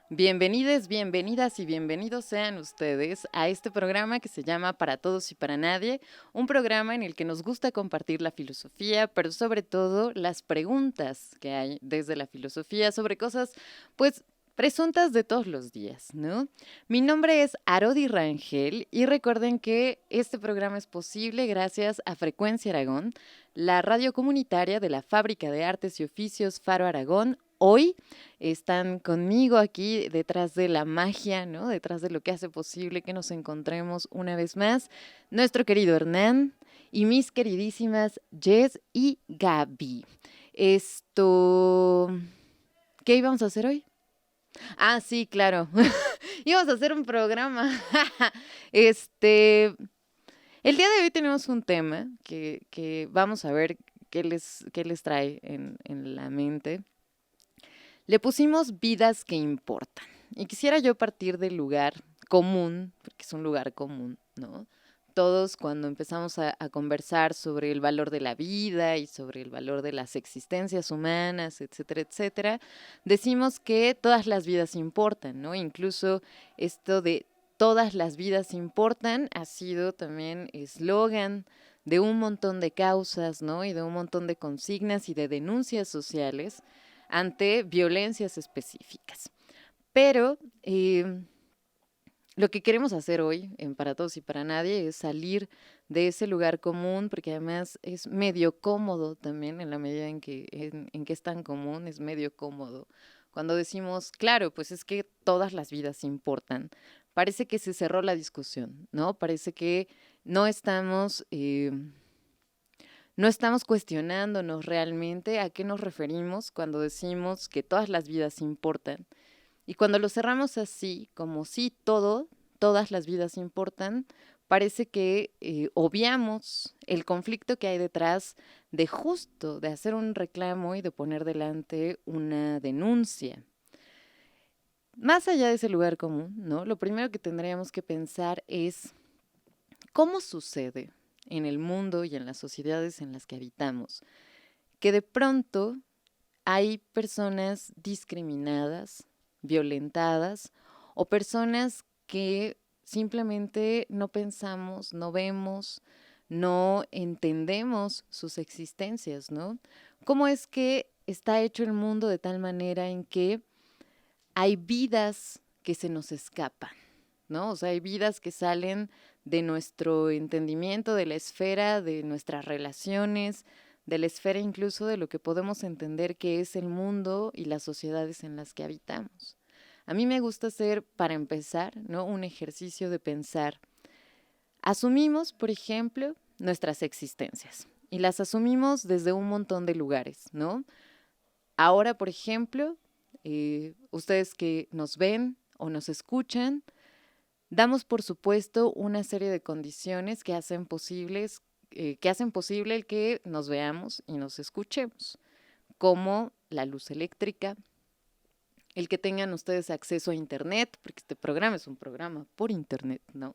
Bienvenides, bienvenidas y bienvenidos sean ustedes a este programa que se llama Para Todos y para Nadie, un programa en el que nos gusta compartir la filosofía, pero sobre todo las preguntas que hay desde la filosofía sobre cosas, pues, presuntas de todos los días, ¿no? Mi nombre es Arodi Rangel y recuerden que este programa es posible gracias a Frecuencia Aragón, la radio comunitaria de la Fábrica de Artes y Oficios Faro Aragón. Hoy están conmigo aquí detrás de la magia, ¿no? Detrás de lo que hace posible que nos encontremos una vez más, nuestro querido Hernán y mis queridísimas Jess y Gaby. Esto, ¿qué íbamos a hacer hoy? Ah, sí, claro. Íbamos a hacer un programa. este, el día de hoy tenemos un tema que vamos a ver qué les trae en la mente. Le pusimos vidas que importan. Y quisiera yo partir del lugar común, porque es un lugar común, ¿no? Todos cuando empezamos a conversar sobre el valor de la vida y sobre el valor de las existencias humanas, etcétera, etcétera, decimos que todas las vidas importan, ¿no? Incluso esto de todas las vidas importan ha sido también eslogan de un montón de causas, ¿no? Y de un montón de consignas y de denuncias sociales ante violencias específicas. Pero lo que queremos hacer hoy en Para Todos y para Nadie es salir de ese lugar común, porque además es medio cómodo también, en la medida en que es tan común, es medio cómodo. Cuando decimos, claro, pues es que todas las vidas importan, parece que se cerró la discusión, ¿no? Parece que no estamos... no estamos cuestionándonos realmente a qué nos referimos cuando decimos que todas las vidas importan. Y cuando lo cerramos así, como si todas las vidas importan, parece que obviamos el conflicto que hay detrás de hacer un reclamo y de poner delante una denuncia. Más allá de ese lugar común, ¿no? Lo primero que tendríamos que pensar es cómo sucede en el mundo y en las sociedades en las que habitamos que de pronto hay personas discriminadas, violentadas o personas que simplemente no pensamos, no vemos, no entendemos sus existencias, ¿no? ¿Cómo es que está hecho el mundo de tal manera en que hay vidas que se nos escapan, ¿no? O sea, hay vidas que salen de nuestro entendimiento, de la esfera de nuestras relaciones, de la esfera incluso de lo que podemos entender que es el mundo y las sociedades en las que habitamos. A mí me gusta hacer, para empezar, ¿no? Un ejercicio de pensar. Asumimos, por ejemplo, nuestras existencias y las asumimos desde un montón de lugares, ¿no? Ahora, por ejemplo, ustedes que nos ven o nos escuchan, damos por supuesto una serie de condiciones que hacen posible el que nos veamos y nos escuchemos, como la luz eléctrica, el que tengan ustedes acceso a Internet, porque este programa es un programa por Internet, ¿no?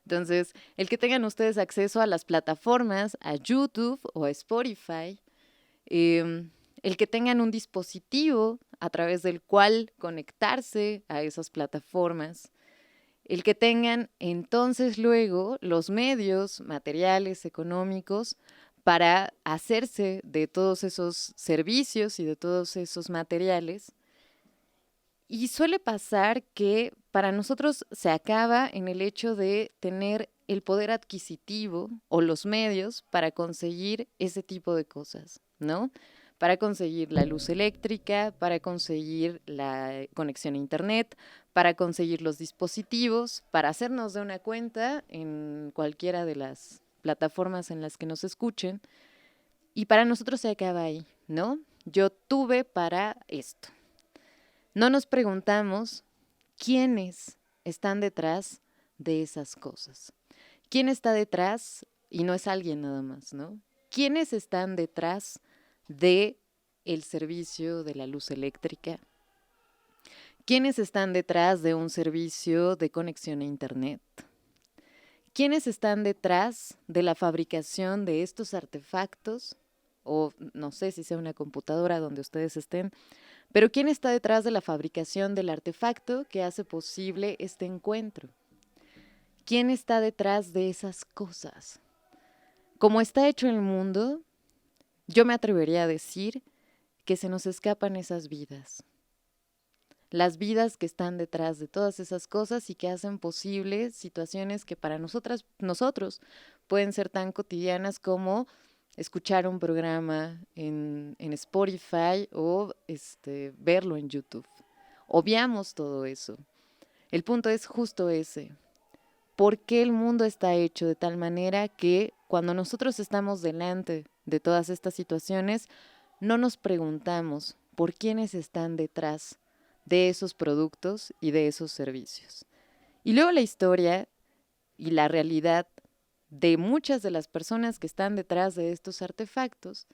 Entonces, el que tengan ustedes acceso a las plataformas, a YouTube o a Spotify, el que tengan un dispositivo a través del cual conectarse a esas plataformas, el que tengan entonces luego los medios materiales, económicos, para hacerse de todos esos servicios y de todos esos materiales. Y suele pasar que para nosotros se acaba en el hecho de tener el poder adquisitivo o los medios para conseguir ese tipo de cosas, ¿no? Para conseguir la luz eléctrica, para conseguir la conexión a Internet, para conseguir los dispositivos, para hacernos de una cuenta en cualquiera de las plataformas en las que nos escuchen. Y para nosotros se acaba ahí, ¿no? Yo tuve para esto. No nos preguntamos quiénes están detrás de esas cosas. ¿Quién está detrás? Y no es alguien nada más, ¿no? ¿Quiénes están detrás de el servicio de la luz eléctrica? ¿Quiénes están detrás de un servicio de conexión a Internet? ¿Quiénes están detrás de la fabricación de estos artefactos? O no sé si sea una computadora donde ustedes estén, Pero ¿quién está detrás de la fabricación del artefacto que hace posible este encuentro? ¿Quién está detrás de esas cosas? Como está hecho el mundo, yo me atrevería a decir que se nos escapan esas vidas. Las vidas que están detrás de todas esas cosas y que hacen posible situaciones que para nosotros pueden ser tan cotidianas como escuchar un programa en Spotify o verlo en YouTube. Obviamos todo eso. El punto es justo ese. ¿Por qué el mundo está hecho de tal manera que cuando nosotros estamos delante de todas estas situaciones, no nos preguntamos por quiénes están detrás de esos productos y de esos servicios? Y luego la historia y la realidad de muchas de las personas que están detrás de estos artefactos,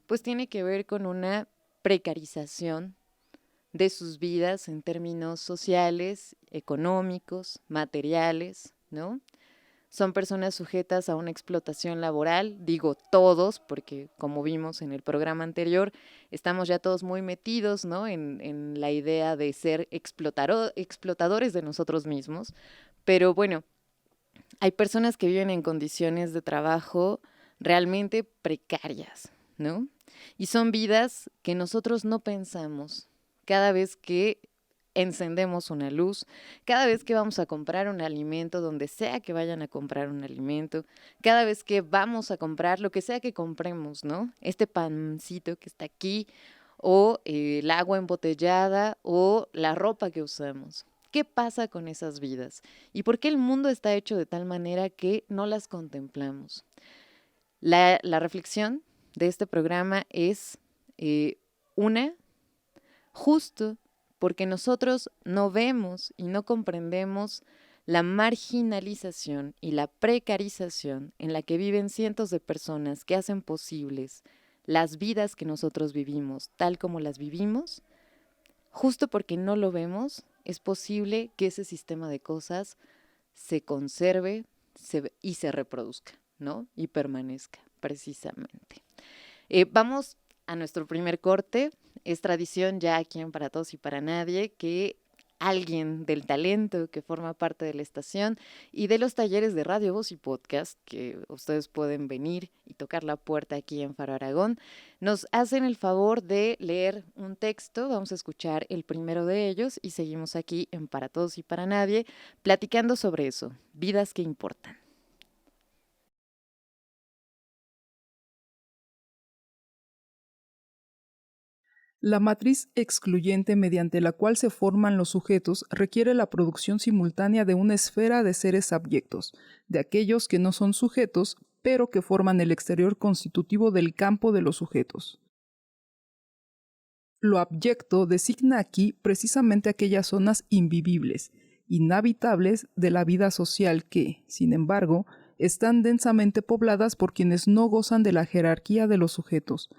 pues tiene que ver con una precarización de sus vidas en términos sociales, económicos, materiales, ¿no? Son personas sujetas a una explotación laboral, digo todos, porque como vimos en el programa anterior, estamos ya todos muy metidos, ¿no? en la idea de ser explotadores de nosotros mismos, pero bueno, hay personas que viven en condiciones de trabajo realmente precarias, ¿no? Y son vidas que nosotros no pensamos cada vez que encendemos una luz, cada vez que vamos a comprar un alimento, donde sea que vayan a comprar un alimento, cada vez que vamos a comprar lo que sea que compremos, ¿no? Este pancito que está aquí, o el agua embotellada, o la ropa que usamos. ¿Qué pasa con esas vidas? ¿Y por qué el mundo está hecho de tal manera que no las contemplamos? La reflexión de este programa es una, justo porque nosotros no vemos y no comprendemos la marginalización y la precarización en la que viven cientos de personas que hacen posibles las vidas que nosotros vivimos tal como las vivimos. Justo porque no lo vemos, es posible que ese sistema de cosas se conserve y se reproduzca, ¿no? Y permanezca, precisamente. Vamos a nuestro primer corte. Es tradición ya aquí en Para Todos y Para Nadie que alguien del talento que forma parte de la estación y de los talleres de Radio Voz y Podcast, que ustedes pueden venir y tocar la puerta aquí en Faro Aragón, nos hacen el favor de leer un texto. Vamos a escuchar el primero de ellos y seguimos aquí en Para Todos y Para Nadie platicando sobre eso, vidas que importan. La matriz excluyente mediante la cual se forman los sujetos requiere la producción simultánea de una esfera de seres abyectos, de aquellos que no son sujetos, pero que forman el exterior constitutivo del campo de los sujetos. Lo abyecto designa aquí precisamente aquellas zonas invivibles, inhabitables de la vida social que, sin embargo, están densamente pobladas por quienes no gozan de la jerarquía de los sujetos,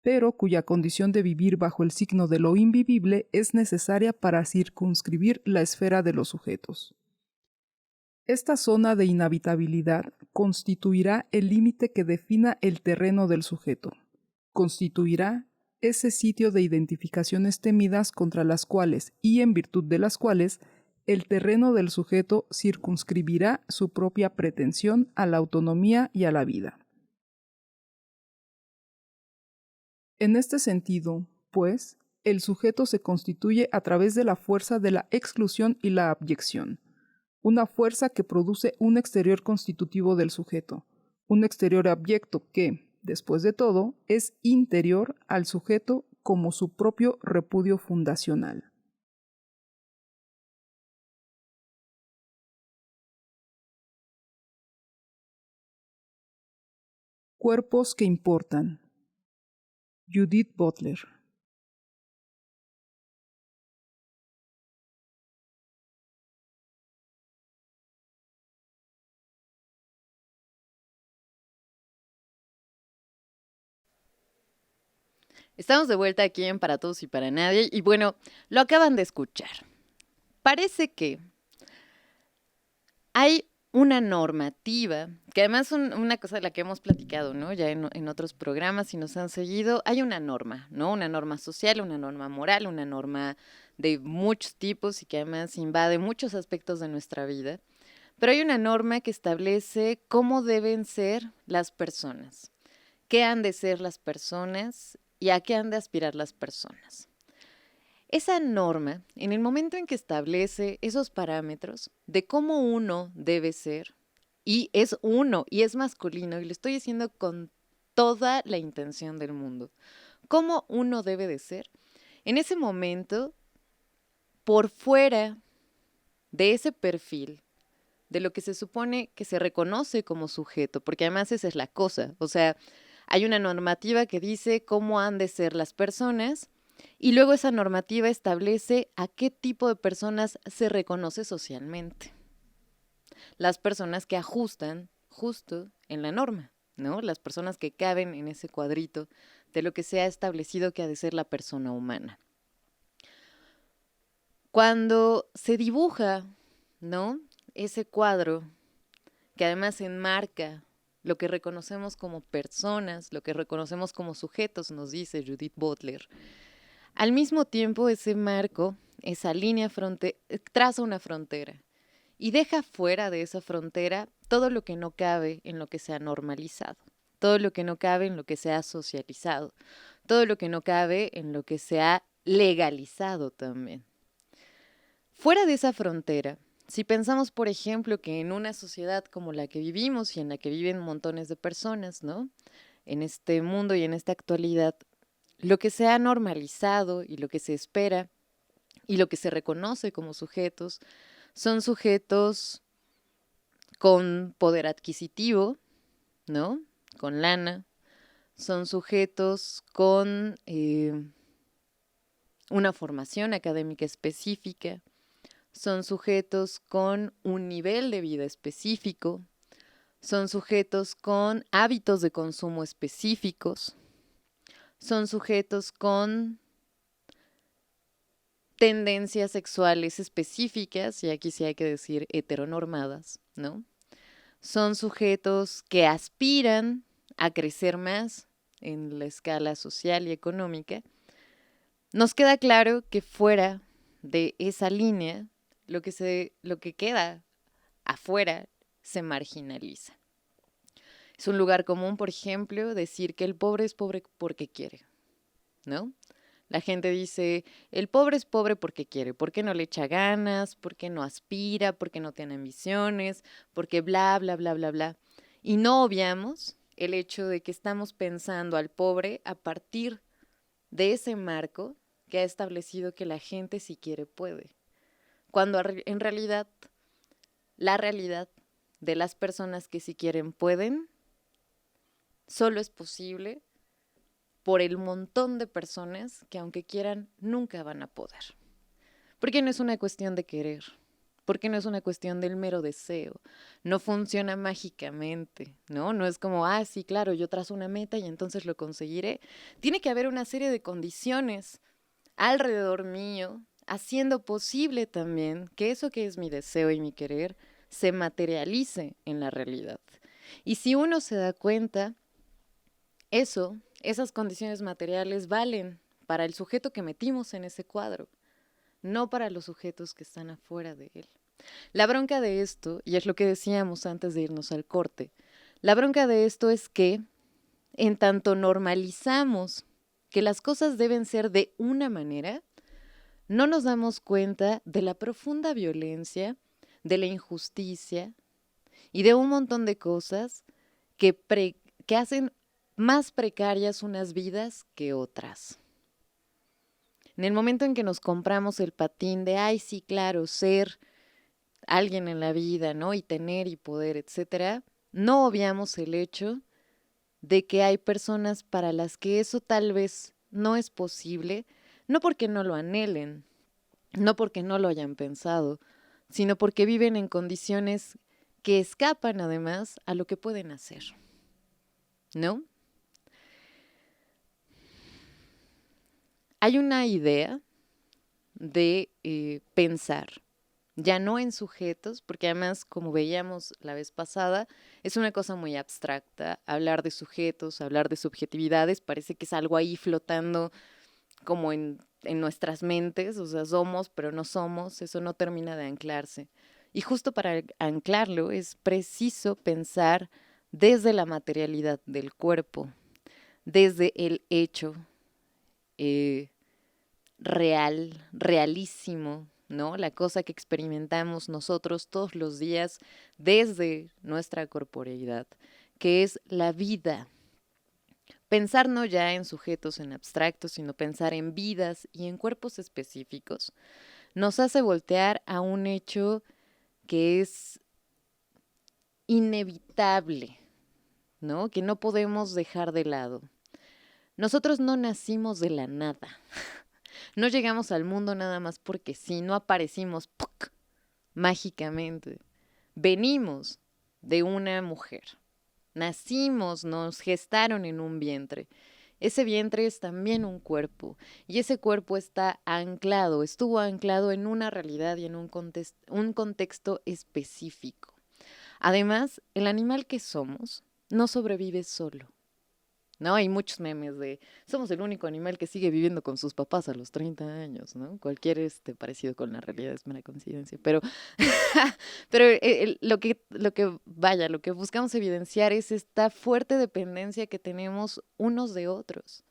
pero cuya condición de vivir bajo el signo de lo invivible es necesaria para circunscribir la esfera de los sujetos. Esta zona de inhabitabilidad constituirá el límite que defina el terreno del sujeto. Constituirá ese sitio de identificaciones temidas contra las cuales y en virtud de las cuales el terreno del sujeto circunscribirá su propia pretensión a la autonomía y a la vida. En este sentido, pues, el sujeto se constituye a través de la fuerza de la exclusión y la abyección, una fuerza que produce un exterior constitutivo del sujeto, un exterior abyecto que, después de todo, es interior al sujeto como su propio repudio fundacional. Cuerpos que importan. Judith Butler. Estamos de vuelta aquí en Para Todos y Para Nadie y bueno, lo acaban de escuchar. Parece que hay una normativa, que además es una cosa de la que hemos platicado, ¿no? Ya en otros programas, si nos han seguido, hay una norma, ¿no? Una norma social, una norma moral, una norma de muchos tipos y que además invade muchos aspectos de nuestra vida. Pero hay una norma que establece cómo deben ser las personas, qué han de ser las personas y a qué han de aspirar las personas. Esa norma, en el momento en que establece esos parámetros de cómo uno debe ser, y es uno, y es masculino, y lo estoy diciendo con toda la intención del mundo, cómo uno debe de ser, en ese momento, por fuera de ese perfil, de lo que se supone que se reconoce como sujeto, porque además esa es la cosa, o sea, hay una normativa que dice cómo han de ser las personas y luego esa normativa establece a qué tipo de personas se reconoce socialmente. Las personas que ajustan justo en la norma, ¿no? Las personas que caben en ese cuadrito de lo que se ha establecido que ha de ser la persona humana. Cuando se dibuja, ¿no? Ese cuadro que además enmarca lo que reconocemos como personas, lo que reconocemos como sujetos, nos dice Judith Butler. Al mismo tiempo, ese marco, esa línea traza una frontera y deja fuera de esa frontera todo lo que no cabe en lo que se ha normalizado, todo lo que no cabe en lo que se ha socializado, todo lo que no cabe en lo que se ha legalizado también. Fuera de esa frontera, si pensamos, por ejemplo, que en una sociedad como la que vivimos y en la que viven montones de personas, ¿no? En este mundo y en esta actualidad, lo que se ha normalizado y lo que se espera y lo que se reconoce como sujetos son sujetos con poder adquisitivo, ¿no? Con lana, son sujetos con una formación académica específica, son sujetos con un nivel de vida específico, son sujetos con hábitos de consumo específicos, son sujetos con tendencias sexuales específicas, y aquí sí hay que decir heteronormadas, ¿no? Son sujetos que aspiran a crecer más en la escala social y económica. Nos queda claro que fuera de esa línea, lo que queda afuera se marginaliza. Es un lugar común, por ejemplo, decir que el pobre es pobre porque quiere, ¿no? La gente dice, el pobre es pobre porque quiere, porque no le echa ganas, porque no aspira, porque no tiene ambiciones, porque bla, bla, bla, bla, bla. Y no obviamos el hecho de que estamos pensando al pobre a partir de ese marco que ha establecido que la gente si quiere puede. Cuando en realidad, la realidad de las personas que si quieren pueden, solo es posible por el montón de personas que aunque quieran, nunca van a poder. Porque no es una cuestión de querer, porque no es una cuestión del mero deseo, no funciona mágicamente, ¿no? No es como, ah, sí, claro, yo trazo una meta y entonces lo conseguiré. Tiene que haber una serie de condiciones alrededor mío, haciendo posible también que eso que es mi deseo y mi querer se materialice en la realidad. Y si uno se da cuenta, esas condiciones materiales valen para el sujeto que metimos en ese cuadro, no para los sujetos que están afuera de él. La bronca de esto, y es lo que decíamos antes de irnos al corte, la bronca de esto es que en tanto normalizamos que las cosas deben ser de una manera, no nos damos cuenta de la profunda violencia, de la injusticia y de un montón de cosas que hacen más precarias unas vidas que otras. En el momento en que nos compramos el patín de, ay, sí, claro, ser alguien en la vida, ¿no? Y tener y poder, etcétera, no obviamos el hecho de que hay personas para las que eso tal vez no es posible, no porque no lo anhelen, no porque no lo hayan pensado, sino porque viven en condiciones que escapan además a lo que pueden hacer, ¿no? Hay una idea de pensar, ya no en sujetos, porque además, como veíamos la vez pasada, es una cosa muy abstracta. Hablar de sujetos, hablar de subjetividades, parece que es algo ahí flotando como en nuestras mentes, o sea, somos, pero no somos, eso no termina de anclarse. Y justo para anclarlo es preciso pensar desde la materialidad del cuerpo, desde el hecho eh, real, realísimo, ¿no? La cosa que experimentamos nosotros todos los días desde nuestra corporeidad, que es la vida. Pensar no ya en sujetos en abstractos, sino pensar en vidas y en cuerpos específicos, nos hace voltear a un hecho que es inevitable, ¿no? Que no podemos dejar de lado. Nosotros no nacimos de la nada. No llegamos al mundo nada más porque sí, no aparecimos ¡puc! Mágicamente. Venimos de una mujer. Nacimos, nos gestaron en un vientre. Ese vientre es también un cuerpo y ese cuerpo está anclado, estuvo anclado en una realidad y en un contexto específico. Además, el animal que somos no sobrevive solo. ¿No? Hay muchos memes de somos el único animal que sigue viviendo con sus papás a los 30 años, ¿no? Cualquier parecido con la realidad es mera coincidencia, pero, pero lo que buscamos evidenciar es esta fuerte dependencia que tenemos unos de otros.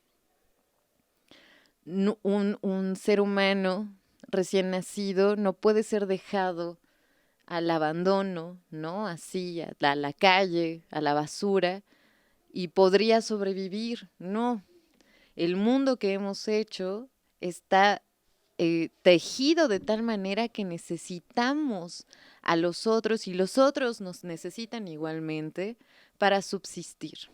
Un ser humano recién nacido no puede ser dejado al abandono, ¿no? Así, a la calle, a la basura, y podría sobrevivir. No, el mundo que hemos hecho está tejido de tal manera que necesitamos a los otros y los otros nos necesitan igualmente para subsistir.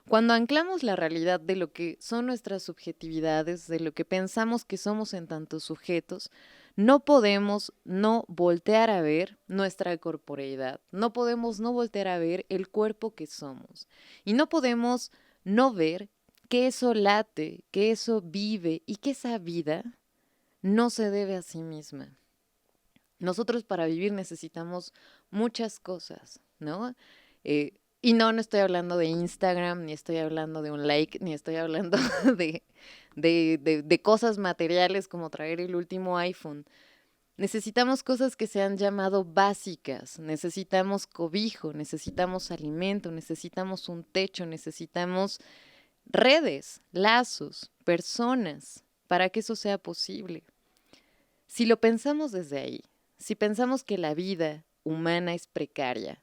Cuando anclamos la realidad de lo que son nuestras subjetividades, de lo que pensamos que somos en tantos sujetos, no podemos no voltear a ver nuestra corporeidad, no podemos no voltear a ver el cuerpo que somos y no podemos no ver que eso late, que eso vive y que esa vida no se debe a sí misma. Nosotros para vivir necesitamos muchas cosas, ¿no? Y no estoy hablando de Instagram, ni estoy hablando de un like, ni estoy hablando de cosas materiales como traer el último iPhone. Necesitamos cosas que se han llamado básicas, necesitamos cobijo, necesitamos alimento, necesitamos un techo, necesitamos redes, lazos, personas, para que eso sea posible. Si lo pensamos desde ahí, si pensamos que la vida humana es precaria,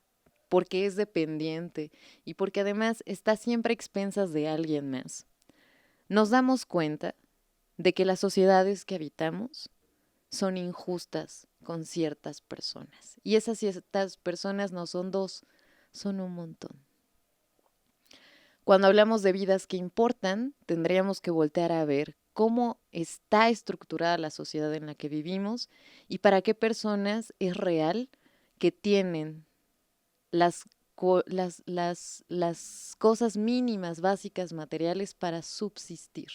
porque es dependiente y porque además está siempre a expensas de alguien más, nos damos cuenta de que las sociedades que habitamos son injustas con ciertas personas. Y esas ciertas personas no son dos, son un montón. Cuando hablamos de vidas que importan, tendríamos que voltear a ver cómo está estructurada la sociedad en la que vivimos y para qué personas es real que tienen las cosas mínimas, básicas, materiales para subsistir.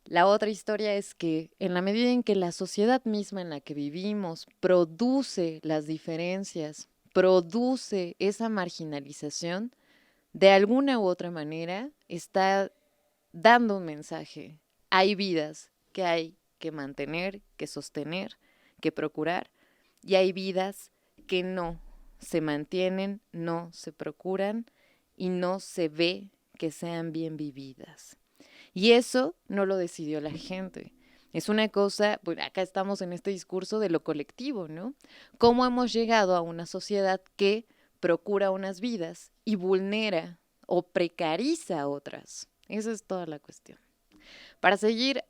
La otra historia es que en la medida en que la sociedad misma en la que vivimos produce las diferencias, produce esa marginalización, de alguna u otra manera está dando un mensaje. Hay vidas que hay que mantener, que sostener, que procurar, y hay vidas que no se mantienen, no se procuran y no se ve que sean bien vividas. Y eso no lo decidió la gente. Es una cosa, bueno, acá estamos en este discurso de lo colectivo, ¿no? ¿Cómo hemos llegado a una sociedad que procura unas vidas y vulnera o precariza otras? Esa es toda la cuestión. Para seguir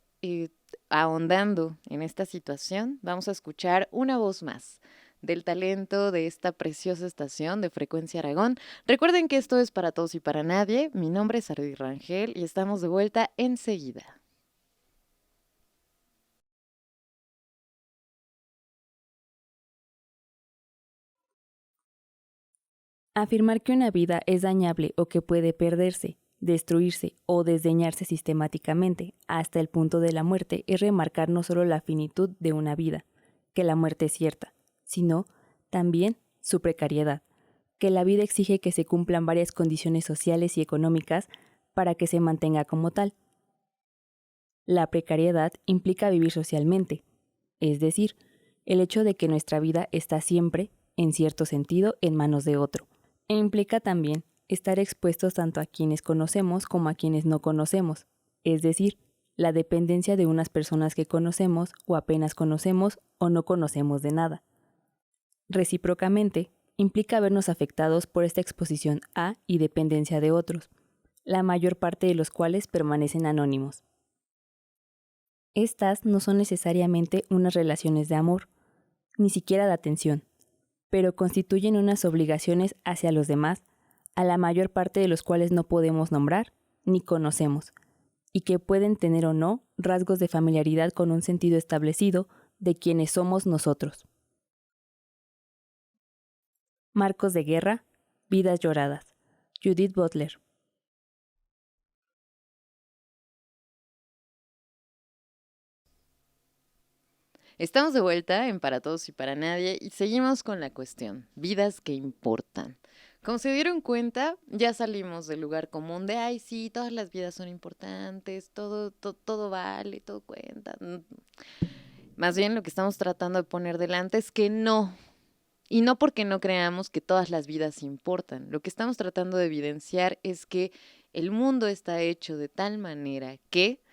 ahondando en esta situación, vamos a escuchar una voz más del talento de esta preciosa estación de Frecuencia Aragón. Recuerden que esto es para todos y para nadie. Mi nombre es Ardi Rangel y estamos de vuelta enseguida. Afirmar que una vida es dañable o que puede perderse, destruirse o desdeñarse sistemáticamente hasta el punto de la muerte es remarcar no solo la finitud de una vida, que la muerte es cierta, sino también su precariedad, que la vida exige que se cumplan varias condiciones sociales y económicas para que se mantenga como tal. La precariedad implica vivir socialmente, es decir, el hecho de que nuestra vida está siempre, en cierto sentido, en manos de otro, e implica también estar expuestos tanto a quienes conocemos como a quienes no conocemos, es decir, la dependencia de unas personas que conocemos o apenas conocemos o no conocemos de nada. Recíprocamente, implica vernos afectados por esta exposición a y dependencia de otros, la mayor parte de los cuales permanecen anónimos. Estas no son necesariamente unas relaciones de amor, ni siquiera de atención, pero constituyen unas obligaciones hacia los demás, a la mayor parte de los cuales no podemos nombrar ni conocemos, y que pueden tener o no rasgos de familiaridad con un sentido establecido de quienes somos nosotros. Marcos de guerra, vidas lloradas. Judith Butler. Estamos de vuelta en Para Todos y Para Nadie y seguimos con la cuestión, vidas que importan. Como se dieron cuenta, ya salimos del lugar común de, ay, sí, todas las vidas son importantes, todo vale, todo cuenta. Más bien lo que estamos tratando de poner delante es que no, y no porque no creamos que todas las vidas importan. Lo que estamos tratando de evidenciar es que el mundo está hecho de tal manera que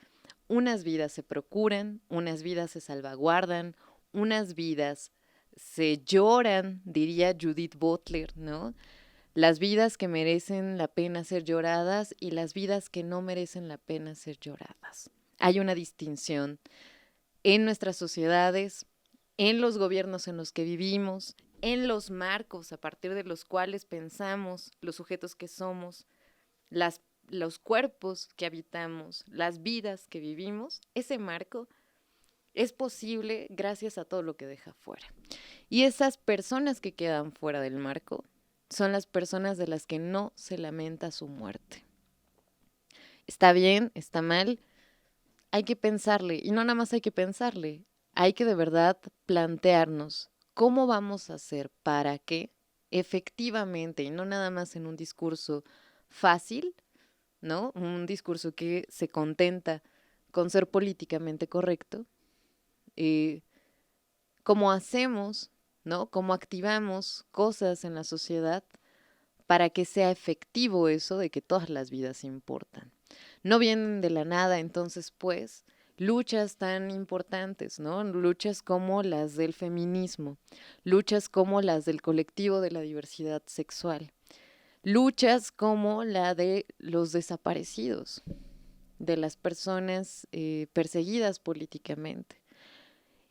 unas vidas se procuran, unas vidas se salvaguardan, unas vidas se lloran, diría Judith Butler, ¿no? Las vidas que merecen la pena ser lloradas y las vidas que no merecen la pena ser lloradas. Hay una distinción en nuestras sociedades, en los gobiernos en los que vivimos, en los marcos a partir de los cuales pensamos, los sujetos que somos, los cuerpos que habitamos, las vidas que vivimos. Ese marco es posible gracias a todo lo que deja fuera. Y esas personas que quedan fuera del marco son las personas de las que no se lamenta su muerte. Está bien, está mal, hay que pensarle, y no nada más hay que pensarle, hay que de verdad plantearnos cómo vamos a hacer para que efectivamente, y no nada más en un discurso fácil, ¿no? Un discurso que se contenta con ser políticamente correcto, cómo hacemos, ¿no? Cómo activamos cosas en la sociedad para que sea efectivo eso de que todas las vidas importan. No vienen de la nada, entonces, pues, luchas tan importantes, ¿no? Luchas como las del feminismo, luchas como las del colectivo de la diversidad sexual, luchas como la de los desaparecidos, de las personas perseguidas políticamente,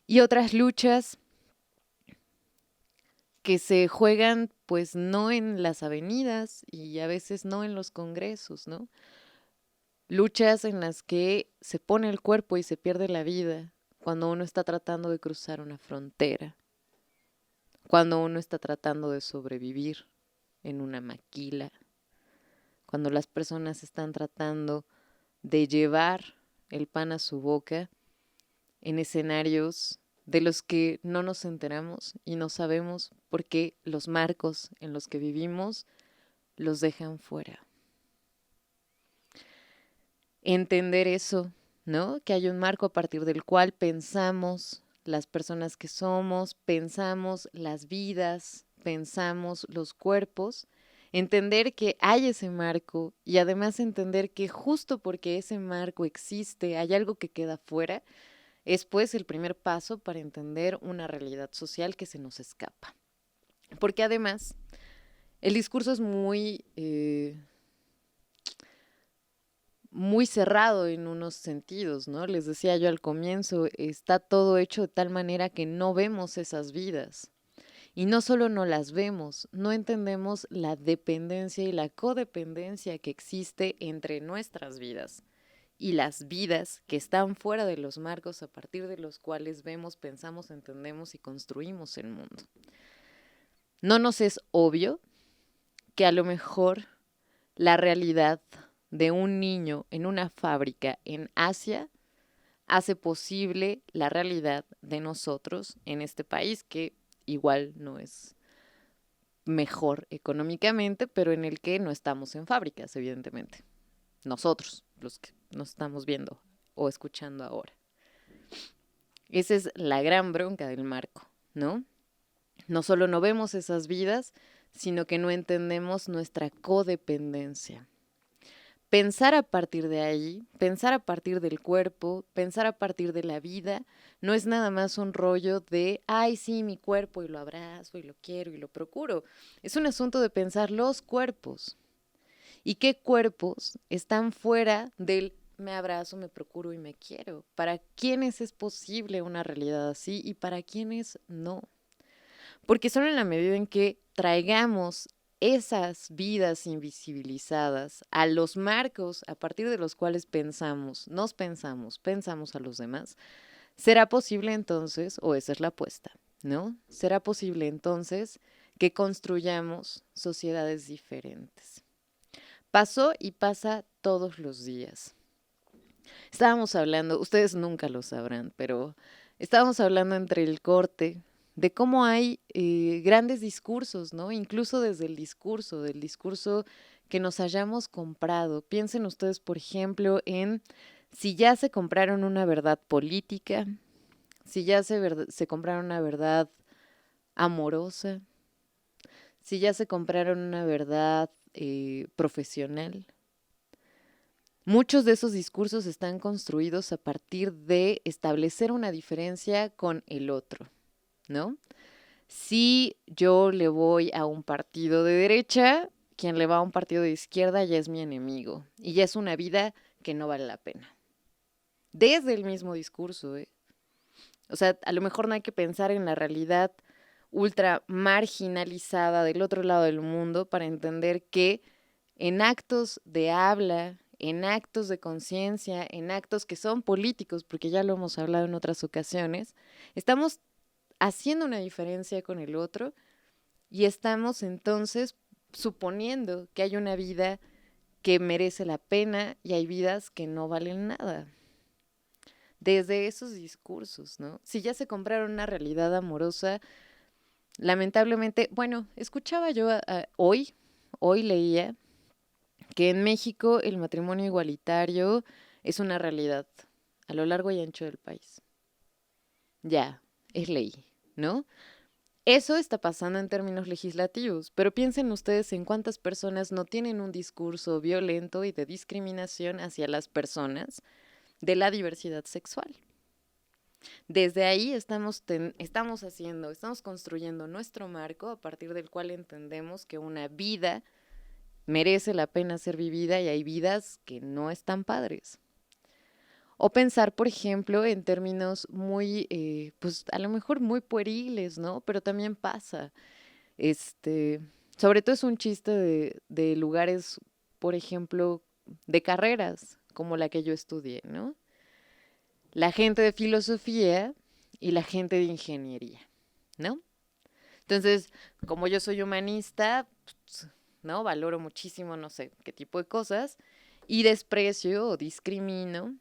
y otras luchas que se juegan pues no en las avenidas y a veces no en los congresos, ¿no? Luchas en las que se pone el cuerpo y se pierde la vida cuando uno está tratando de cruzar una frontera, cuando uno está tratando de sobrevivir en una maquila, cuando las personas están tratando de llevar el pan a su boca en escenarios de los que no nos enteramos y no sabemos por qué los marcos en los que vivimos los dejan fuera. Entender eso, ¿no? Que hay un marco a partir del cual pensamos las personas que somos, pensamos las vidas, pensamos los cuerpos, entender que hay ese marco y además entender que justo porque ese marco existe, hay algo que queda fuera, es pues el primer paso para entender una realidad social que se nos escapa. Porque además el discurso es muy cerrado en unos sentidos, ¿no? Les decía yo al comienzo, está todo hecho de tal manera que no vemos esas vidas. Y no solo no las vemos, no entendemos la dependencia y la codependencia que existe entre nuestras vidas y las vidas que están fuera de los marcos a partir de los cuales vemos, pensamos, entendemos y construimos el mundo. No nos es obvio que a lo mejor la realidad de un niño en una fábrica en Asia hace posible la realidad de nosotros en este país, que igual no es mejor económicamente, pero en el que no estamos en fábricas, evidentemente. Nosotros, los que nos estamos viendo o escuchando ahora. Esa es la gran bronca del marco, ¿no? No solo no vemos esas vidas, sino que no entendemos nuestra codependencia. Pensar a partir de ahí, pensar a partir del cuerpo, pensar a partir de la vida, no es nada más un rollo de, ay, sí, mi cuerpo, y lo abrazo, y lo quiero, y lo procuro. Es un asunto de pensar los cuerpos. ¿Y qué cuerpos están fuera del me abrazo, me procuro y me quiero? ¿Para quiénes es posible una realidad así y para quiénes no? Porque solo en la medida en que traigamos esas vidas invisibilizadas a los marcos a partir de los cuales pensamos, pensamos a los demás, será posible entonces, o esa es la apuesta, ¿no? Será posible entonces que construyamos sociedades diferentes. Pasó y pasa todos los días. Estábamos hablando, ustedes nunca lo sabrán, pero estábamos hablando entre el corte de cómo hay grandes discursos, ¿no? Incluso desde el discurso, del discurso que nos hayamos comprado. Piensen ustedes, por ejemplo, en si ya se compraron una verdad política, si ya se compraron una verdad amorosa, si ya se compraron una verdad profesional. Muchos de esos discursos están construidos a partir de establecer una diferencia con el otro, ¿no? Si yo le voy a un partido de derecha, quien le va a un partido de izquierda ya es mi enemigo y ya es una vida que no vale la pena. Desde el mismo discurso, ¿eh? O sea, a lo mejor no hay que pensar en la realidad ultra marginalizada del otro lado del mundo para entender que en actos de habla, en actos de conciencia, en actos que son políticos, porque ya lo hemos hablado en otras ocasiones, estamos haciendo una diferencia con el otro y estamos entonces suponiendo que hay una vida que merece la pena y hay vidas que no valen nada. Desde esos discursos, ¿no? Si ya se compraron una realidad amorosa, lamentablemente, bueno, escuchaba yo hoy leía que en México el matrimonio igualitario es una realidad a lo largo y ancho del país. Ya, es ley, ¿no? Eso está pasando en términos legislativos, pero piensen ustedes en cuántas personas no tienen un discurso violento y de discriminación hacia las personas de la diversidad sexual. Desde ahí estamos construyendo nuestro marco a partir del cual entendemos que una vida merece la pena ser vivida y hay vidas que no están padres. O pensar, por ejemplo, en términos muy, pues a lo mejor muy pueriles, ¿no? Pero también pasa. Sobre todo es un chiste de lugares, por ejemplo, de carreras, como la que yo estudié, ¿no? La gente de filosofía y la gente de ingeniería, ¿no? Entonces, como yo soy humanista, pues, ¿no? Valoro muchísimo, no sé, qué tipo de cosas, y desprecio o discrimino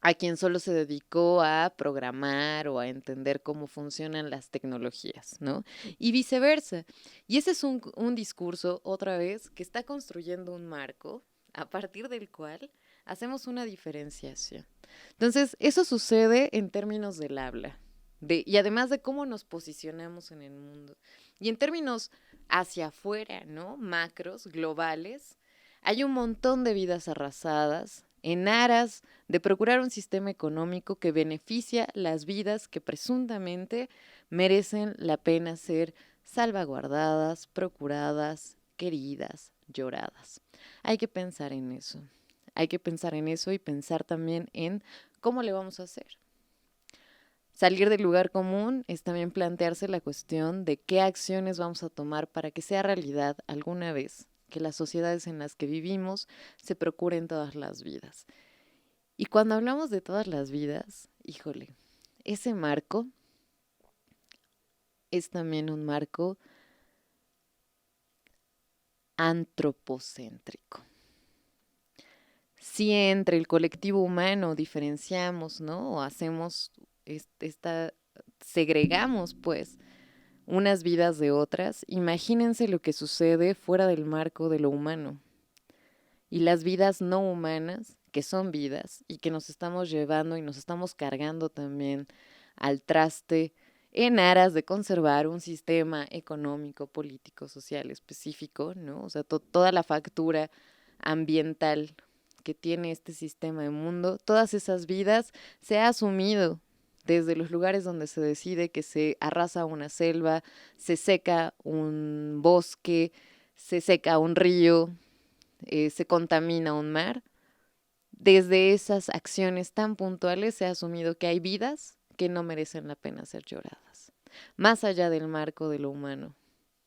a quien solo se dedicó a programar o a entender cómo funcionan las tecnologías, ¿no? Y viceversa. Y ese es un discurso, otra vez, que está construyendo un marco a partir del cual hacemos una diferenciación. Entonces, eso sucede en términos del habla. Y además de cómo nos posicionamos en el mundo. Y en términos hacia afuera, ¿no? Macros, globales, hay un montón de vidas arrasadas en aras de procurar un sistema económico que beneficia las vidas que presuntamente merecen la pena ser salvaguardadas, procuradas, queridas, lloradas. Hay que pensar en eso. Hay que pensar en eso y pensar también en cómo le vamos a hacer. Salir del lugar común es también plantearse la cuestión de qué acciones vamos a tomar para que sea realidad alguna vez que las sociedades en las que vivimos se procuren todas las vidas. Y cuando hablamos de todas las vidas, híjole, ese marco es también un marco antropocéntrico. Si entre el colectivo humano diferenciamos, ¿no? O hacemos segregamos, pues, unas vidas de otras, imagínense lo que sucede fuera del marco de lo humano. Y las vidas no humanas, que son vidas y que nos estamos llevando y nos estamos cargando también al traste en aras de conservar un sistema económico, político, social específico, ¿no? O sea, toda la factura ambiental que tiene este sistema de mundo, todas esas vidas se ha asumido desde los lugares donde se decide que se arrasa una selva, se seca un bosque, se seca un río, se contamina un mar. Desde esas acciones tan puntuales se ha asumido que hay vidas que no merecen la pena ser lloradas. Más allá del marco de lo humano,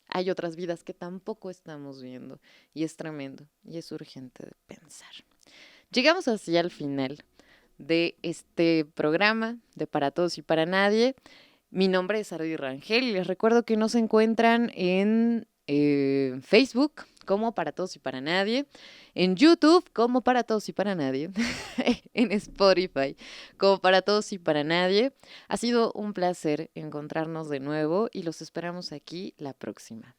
hay otras vidas que tampoco estamos viendo y es tremendo y es urgente de pensar. Llegamos así al final de este programa de Para Todos y Para Nadie. Mi nombre es Ardi Rangel y les recuerdo que nos encuentran en Facebook como Para Todos y Para Nadie, en YouTube como Para Todos y Para Nadie, en Spotify como Para Todos y Para Nadie. Ha sido un placer encontrarnos de nuevo y los esperamos aquí la próxima.